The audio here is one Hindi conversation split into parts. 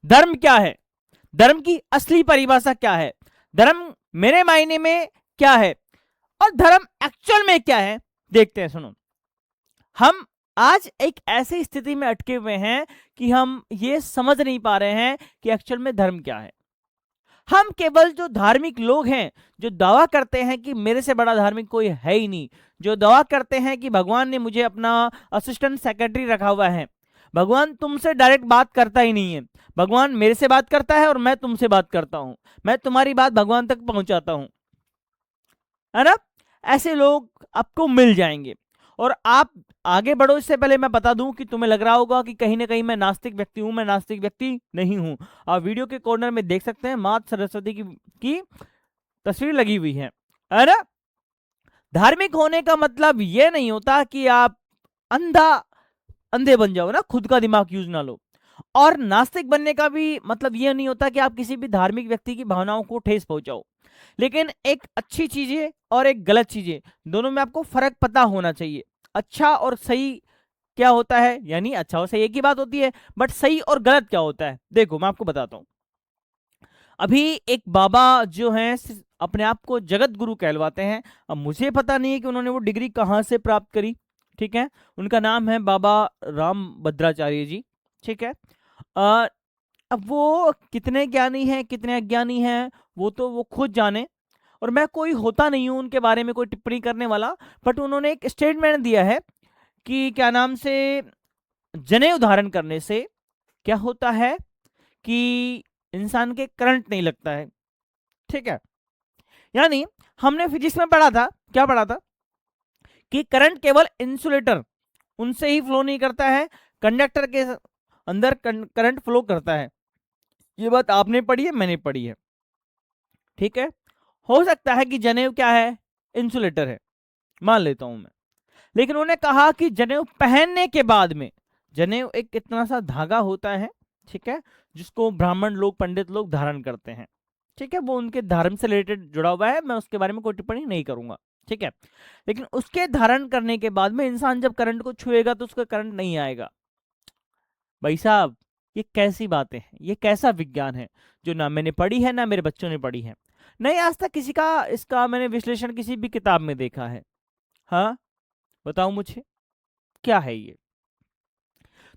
धर्म क्या है, धर्म की असली परिभाषा क्या है, धर्म मेरे मायने में क्या है और धर्म एक्चुअल में क्या है। देखते हैं, सुनो। हम आज एक ऐसी स्थिति में अटके हुए हैं कि हम ये समझ नहीं पा रहे हैं कि एक्चुअल में धर्म क्या है। हम केवल जो धार्मिक लोग हैं, जो दावा करते हैं कि मेरे से बड़ा धार्मिक कोई है ही नहीं, जो दावा करते हैं कि भगवान ने मुझे अपना असिस्टेंट सेक्रेटरी रखा हुआ है, भगवान तुमसे डायरेक्ट बात करता ही नहीं है, भगवान मेरे से बात करता है और मैं तुमसे बात करता हूं, मैं तुम्हारी बात भगवान तक पहुंचाता हूं, है ना। ऐसे लोग आपको मिल जाएंगे। और आप आगे बढ़ो इससे पहले मैं बता दूं कि तुम्हें लग रहा होगा कि कहीं ना कहीं मैं नास्तिक व्यक्ति हूं, मैं नास्तिक व्यक्ति नहीं हूं। आप वीडियो के कॉर्नर में देख सकते हैं माता सरस्वती की तस्वीर लगी हुई है ना। धार्मिक होने का मतलब ये नहीं होता कि आप अंधा अंधे बन जाओ ना, खुद का दिमाग यूज ना लो। और नास्तिक बनने का भी मतलब ये नहीं होता कि आप किसी भी धार्मिक व्यक्ति की भावनाओं को ठेस पहुंचाओ। लेकिन एक अच्छी चीज है और एक गलत चीज है, दोनों में आपको फर्क पता होना चाहिए। अच्छा और सही क्या होता है, यानी अच्छा और सही एक ही बात होती है, बट सही और गलत क्या होता है, देखो मैं आपको बताता हूँ। अभी एक बाबा जो हैं अपने आप को जगत गुरु कहलवाते हैं। अब मुझे पता नहीं है कि उन्होंने वो डिग्री कहाँ से प्राप्त करी, ठीक है। उनका नाम है बाबा राम भद्राचार्य जी, ठीक है। अ, अब वो कितने ज्ञानी हैं कितने अज्ञानी हैं वो तो वो खुद जाने, और मैं कोई होता नहीं हूं उनके बारे में कोई टिप्पणी करने वाला। बट उन्होंने एक स्टेटमेंट दिया है कि क्या नाम से जनेऊ धारण करने से क्या होता है कि इंसान के करंट नहीं लगता है, ठीक है। यानी हमने फिजिक्स में पढ़ा था, क्या पढ़ा था कि करंट केवल इंसुलेटर उनसे ही फ्लो नहीं करता है, कंडक्टर के अंदर करंट फ्लो करता है। ये बात आपने पढ़ी है, मैंने पढ़ी है, ठीक है। हो सकता है कि जनेऊ क्या है, इंसुलेटर है, मान लेता हूं मैं। लेकिन उन्होंने कहा कि जनेऊ पहनने के बाद में, जनेऊ एक इतना सा धागा होता है, ठीक है, जिसको ब्राह्मण लोग पंडित लोग धारण करते हैं, ठीक है। वो उनके धर्म से रिलेटेड जुड़ा हुआ है, मैं उसके बारे में कोई टिप्पणी नहीं करूंगा, ठीक है। लेकिन उसके धारण करने के बाद में इंसान जब करंट को छुएगा तो उसका करंट नहीं आएगा। भाई साहब, ये कैसी बातें हैं, ये कैसा विज्ञान है जो ना मैंने पढ़ी है ना मेरे बच्चों ने पढ़ी है, नहीं आज तक किसी का इसका मैंने विश्लेषण किसी भी किताब में देखा है। हाँ, बताओ मुझे क्या है ये।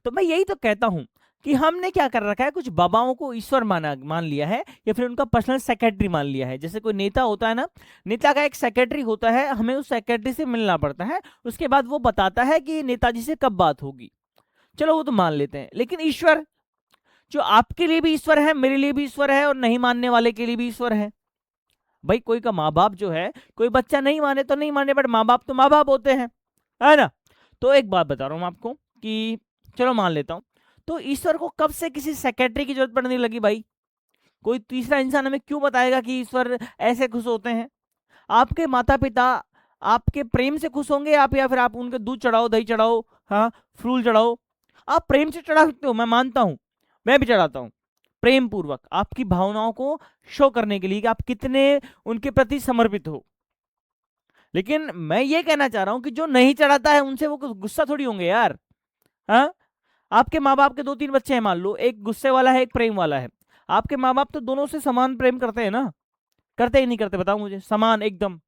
तो मैं यही तो कहता हूं कि हमने क्या कर रखा है, कुछ बाबाओं को ईश्वर मान लिया है, या फिर उनका पर्सनल सेक्रेटरी मान लिया है। जैसे कोई नेता होता है ना, नेता का एक सेक्रेटरी होता है, हमें उस सेक्रेटरी से मिलना पड़ता है, उसके बाद वो बताता है कि नेताजी से कब बात होगी। चलो वो तो मान लेते हैं, लेकिन ईश्वर जो आपके लिए भी ईश्वर है, मेरे लिए भी ईश्वर है, और नहीं मानने वाले के लिए भी ईश्वर है। भाई कोई का माँ बाप जो है, कोई बच्चा नहीं माने तो नहीं माने, बट माँ बाप तो माँ बाप होते हैं, है ना। तो एक बात बता रहा हूं मैं आपको कि चलो मान लेता हूं, तो ईश्वर को कब से किसी सेक्रेटरी की जरूरत पड़ने लगी भाई। कोई तीसरा इंसान हमें क्यों बताएगा कि ईश्वर ऐसे खुश होते हैं। आपके माता पिता आपके प्रेम से खुश होंगे, आप या फिर आप उनके दूध चढ़ाओ, दही चढ़ाओ, हाँ, फूल चढ़ाओ, आप प्रेम से चढ़ा सकते हो, मैं मानता हूं, मैं भी चढ़ाता हूं, प्रेम पूर्वक आपकी भावनाओं को शो करने के लिए कि आप कितने उनके प्रति समर्पित हो। लेकिन मैं ये कहना चाह रहा हूं कि जो नहीं चढ़ाता है उनसे वो गुस्सा थोड़ी होंगे यार। हाँ, आपके माँ बाप के दो तीन बच्चे हैं, मान लो एक गुस्से वाला है एक प्रेम वाला है, आपके माँ बाप तो दोनों से समान प्रेम करते हैं ना, करते ही नहीं करते, बताओ मुझे, समान एकदम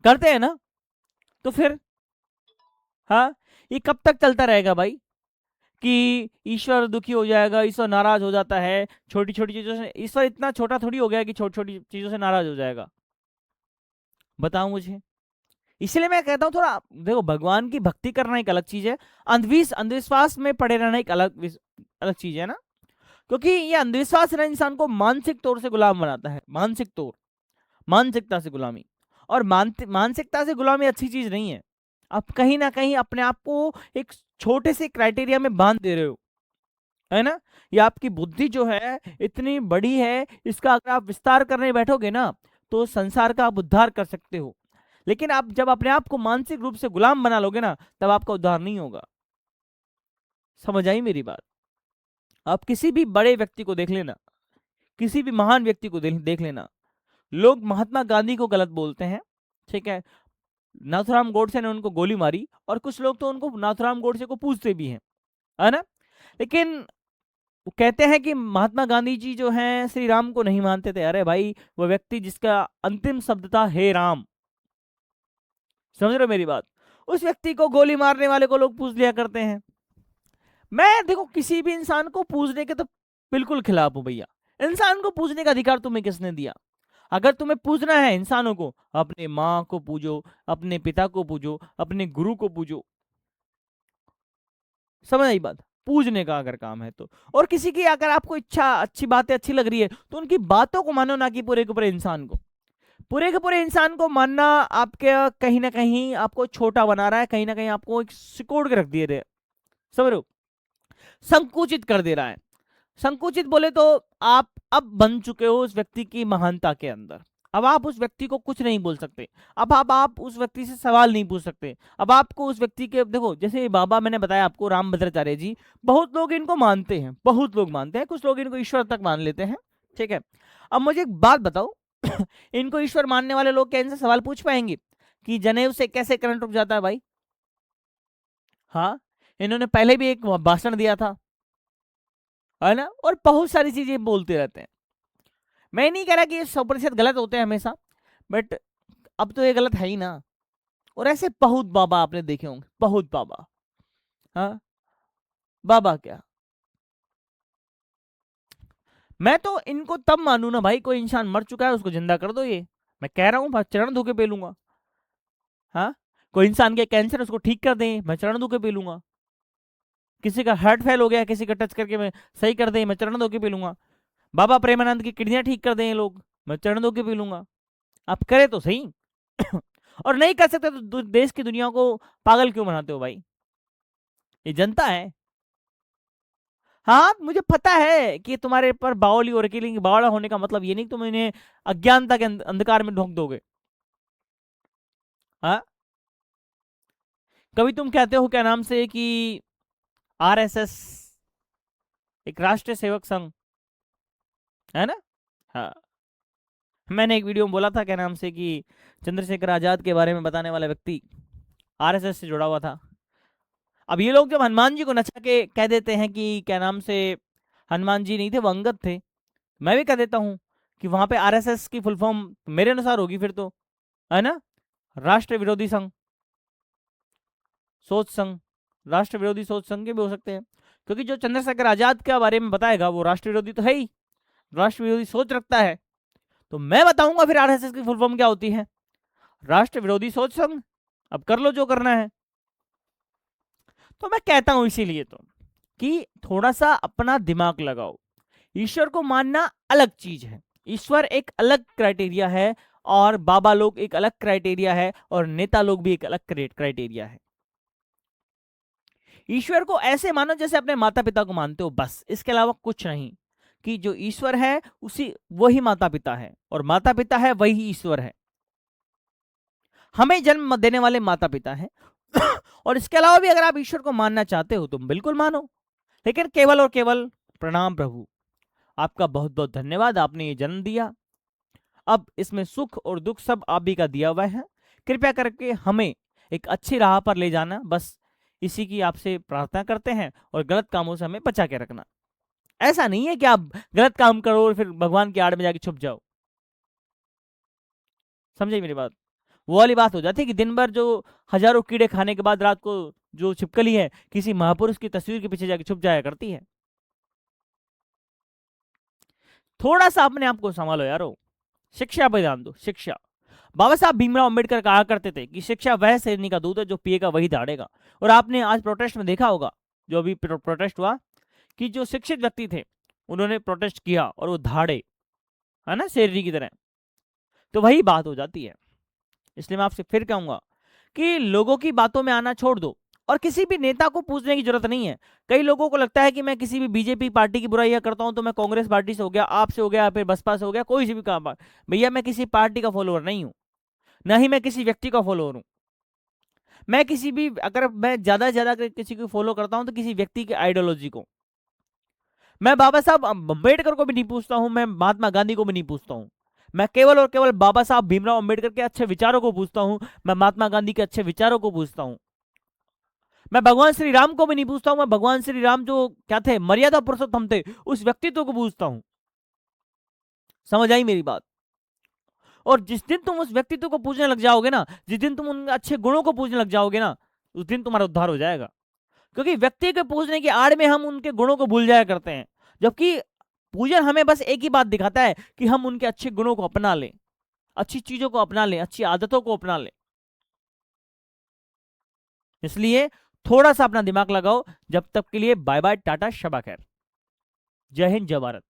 करते हैं ना। तो फिर हाँ, ये कब तक चलता रहेगा भाई कि ईश्वर दुखी हो जाएगा, ईश्वर नाराज हो जाता है छोटी छोटी चीजों से। ईश्वर इतना छोटा थोड़ी हो गया कि छोटी छोटी चीजों से नाराज हो जाएगा, बताओ मुझे। इसलिए मैं कहता हूँ थोड़ा देखो, भगवान की भक्ति करना एक अलग चीज है, अंधविश्वास में पड़े रहना एक अलग चीज है ना। क्योंकि ये अंधविश्वास ना इंसान को मानसिक तौर से गुलाम बनाता है, मानसिक तौर, मानसिकता से गुलामी। और मानसिकता से गुलामी अच्छी चीज नहीं है। आप कहीं ना कहीं अपने आप को एक छोटे से क्राइटेरिया में बांध दे रहे हो, है ना। ये आपकी बुद्धि जो है इतनी बड़ी है, इसका अगर आप विस्तार करने बैठोगे ना तो संसार का आप उद्धार कर सकते हो। लेकिन आप जब अपने आप को मानसिक रूप से गुलाम बना लोगे ना, तब आपका उद्धार नहीं होगा। समझ आई मेरी बात। आप किसी भी बड़े व्यक्ति को देख लेना, किसी भी महान व्यक्ति को देख लेना, लोग महात्मा गांधी को गलत बोलते हैं, ठीक है, नाथुराम गोडसे ने उनको गोली मारी, और कुछ लोग तो उनको नाथुराम गोडसे को पूछते भी हैं, है ना। लेकिन वो कहते हैं कि महात्मा गांधी जी जो हैं श्री राम को नहीं मानते थे। अरे भाई, वो व्यक्ति जिसका अंतिम शब्द था हे राम, समझ रहे हो मेरी बात, उस व्यक्ति को गोली मारने वाले को लोग पूज लिया करते हैं। मैं देखो किसी भी इंसान को पूजने के तो बिल्कुल खिलाफ हूं भैया। इंसान को पूजने का अधिकार तुम्हें किसने दिया? अगर तुम्हें पूजना है इंसानों को, अपने माँ को पूजो, अपने पिता को पूजो, अपने गुरु को पूजो। समझ आई बात? पूजने का अगर काम है तो। और किसी की अगर आपको इच्छा, अच्छी बातें अच्छी लग रही है तो उनकी बातों को मानो, ना कि पूरे के पूरे इंसान को। पूरे के पूरे इंसान को मानना आपके कहीं ना कहीं आपको छोटा बना रहा है, कहीं ना कहीं आपको एक सिकोड़ के रख दिए रहे, समझ रहे हो, संकुचित कर दे रहा है। संकुचित बोले तो आप अब बन चुके हो उस व्यक्ति की महानता के अंदर। अब आप उस व्यक्ति को कुछ नहीं बोल सकते। अब आप उस व्यक्ति से सवाल नहीं पूछ सकते। अब आपको उस व्यक्ति के, देखो जैसे ये बाबा मैंने बताया आपको, रामभद्राचार्य जी, बहुत लोग इनको मानते हैं, बहुत लोग मानते हैं, कुछ लोग इनको ईश्वर तक मान लेते हैं, ठीक है। अब मुझे एक बात बताओ, इनको ईश्वर मानने वाले लोग क्या इनसे सवाल पूछ पाएंगे कि जनेऊ से कैसे करंट रुक जाता है भाई? हाँ, इन्होंने पहले भी एक भाषण दिया था, है ना, और बहुत सारी चीजें बोलते रहते हैं। मैं नहीं कह रहा कि ये 100% गलत होते हैं हमेशा, बट अब तो ये गलत है ही ना। और ऐसे बहुत बाबा आपने देखे होंगे, बहुत बाबा। हाँ, बाबा क्या, मैं तो इनको तब मानू ना भाई, कोई इंसान मर चुका है उसको जिंदा कर दो, ये मैं कह रहा हूँ, चरण धो के पी लूंगा। हाँ, कोई इंसान के कैंसर उसको ठीक कर दें, मैं चरण धो के पी लूंगा। किसी का हार्ट फेल हो गया, किसी का टच करके मैं सही कर दें, मैं चरण धो के पी लूंगा। बाबा प्रेमानंद की किडनियां ठीक कर दें ये लोग, मैं चरण धो के पी लूंगा। आप करे तो सही। और नहीं कर सकते तो देश की दुनिया को पागल क्यों बनाते हो भाई? ये जनता है। हाँ, मुझे पता है कि तुम्हारे पर बावली और अकेली बावड़ा होने का मतलब ये नहीं कि तुम इन्हें अज्ञानता के अंधकार में ढोक दोगे। हाँ, कभी तुम कहते हो क्या नाम से कि आरएसएस एक राष्ट्रीय सेवक संघ है ना। हाँ, मैंने एक वीडियो में बोला था क्या नाम से कि चंद्रशेखर आजाद के बारे में बताने वाला व्यक्ति आरएसएस से जुड़ा हुआ था। अब ये लोग जब हनुमान जी को नचा के कह देते हैं कि क्या नाम से हनुमान जी नहीं थे, वो अंगद थे, मैं भी कह देता हूं कि वहां पे आरएसएस की फुल फॉर्म मेरे अनुसार होगी फिर तो, है ना, राष्ट्र विरोधी संघ, सोच संघ, राष्ट्र विरोधी सोच संघ के भी हो सकते हैं, क्योंकि जो चंद्रशेखर आजाद के बारे में बताएगा वो राष्ट्र विरोधी तो है ही, राष्ट्र विरोधी सोच रखता है। तो मैं बताऊंगा फिर आरएसएस की फुल फॉर्म क्या होती है, राष्ट्र विरोधी सोच संघ। अब कर लो जो करना है। तो मैं कहता हूं इसीलिए तो कि थोड़ा सा अपना दिमाग लगाओ। ईश्वर को मानना अलग चीज है, ईश्वर एक अलग क्राइटेरिया है, और बाबा लोग एक अलग क्राइटेरिया है, और नेता लोग भी एक अलग क्राइटेरिया है। ईश्वर को ऐसे मानो जैसे अपने माता पिता को मानते हो, बस, इसके अलावा कुछ नहीं। कि जो ईश्वर है उसी वही माता पिता है, और माता पिता है वही ईश्वर है। हमें जन्म देने वाले माता पिता हैं। और इसके अलावा भी अगर आप ईश्वर को मानना चाहते हो तुम बिल्कुल मानो, लेकिन केवल और केवल प्रणाम प्रभु, आपका बहुत बहुत धन्यवाद, आपने ये जन्म दिया, अब इसमें सुख और दुख सब आप ही का दिया हुआ है, कृपया करके हमें एक अच्छी राह पर ले जाना, बस इसी की आपसे प्रार्थना करते हैं, और गलत कामों से हमें बचा के रखना। ऐसा नहीं है कि आप गलत काम करो और फिर भगवान की आड़ में जाके छुप जाओ। समझे मेरी बात? वो वाली बात हो जाती है कि दिन भर जो हजारों कीड़े खाने के बाद रात को जो छिपकली है किसी महापुरुष की तस्वीर के पीछे जाके छुप जाया करती है। थोड़ा सा अपने आप को संभालो यारो, शिक्षा पे ध्यान दो, शिक्षा। बाबा साहब भीमराव अंबेडकर कहा करते थे कि शिक्षा वह शेरनी का दूध है जो पिएगा वही दाड़ेगा। और आपने आज प्रोटेस्ट में देखा होगा, जो अभी प्रोटेस्ट हुआ, कि जो शिक्षित व्यक्ति थे उन्होंने प्रोटेस्ट किया और वो धाड़े, है ना, शेरनी की तरह। तो वही बात हो जाती है। इसलिए मैं आपसे फिर कहूंगा कि लोगों की बातों में आना छोड़ दो, और किसी भी नेता को पूछने की जरूरत नहीं है। कई लोगों को लगता है कि मैं किसी भी बीजेपी पार्टी की बुराइयां करता हूं तो मैं कांग्रेस पार्टी से हो गया, आपसे हो गया, फिर बसपा से हो गया, कोई से भी काम। भैया मैं किसी पार्टी का फॉलोअर नहीं हूं, ना ही मैं किसी व्यक्ति का फॉलोअर हूं। मैं किसी भी, अगर मैं ज्यादा से ज्यादा किसी को फॉलो करता हूं तो किसी व्यक्ति की आइडियोलॉजी को। मैं बाबा साहब अम्बेडकर को भी नहीं पूछता हूं, मैं महात्मा गांधी को भी नहीं पूछता हूं। मैं केवल और केवल बाबा साहब भीमराव अम्बेडकर के अच्छे विचारों को पूछता हूं, मैं महात्मा गांधी के अच्छे विचारों को पूछता हूं। मैं भगवान श्री राम को भी नहीं पूछता हूं, मैं भगवान श्री राम जो क्या थे, मर्यादा पुरुषोत्तम थे, उस व्यक्तित्व को पूछता हूं। समझ आई मेरी बात? और जिस दिन तुम उस व्यक्तित्व को पूछने लग जाओगे ना, जिस दिन तुम उन अच्छे गुणों को पूछने लग जाओगे ना, उस दिन तुम्हारा उद्धार हो जाएगा। क्योंकि व्यक्ति के पूजने की आड़ में हम उनके गुणों को भूल जाया करते हैं, जबकि पूजन हमें बस एक ही बात दिखाता है कि हम उनके अच्छे गुणों को अपना लें, अच्छी चीजों को अपना लें, अच्छी आदतों को अपना लें। इसलिए थोड़ा सा अपना दिमाग लगाओ। जब तक के लिए बाय बाय, टाटा, शबा खैर, जय हिंद, जय भारत।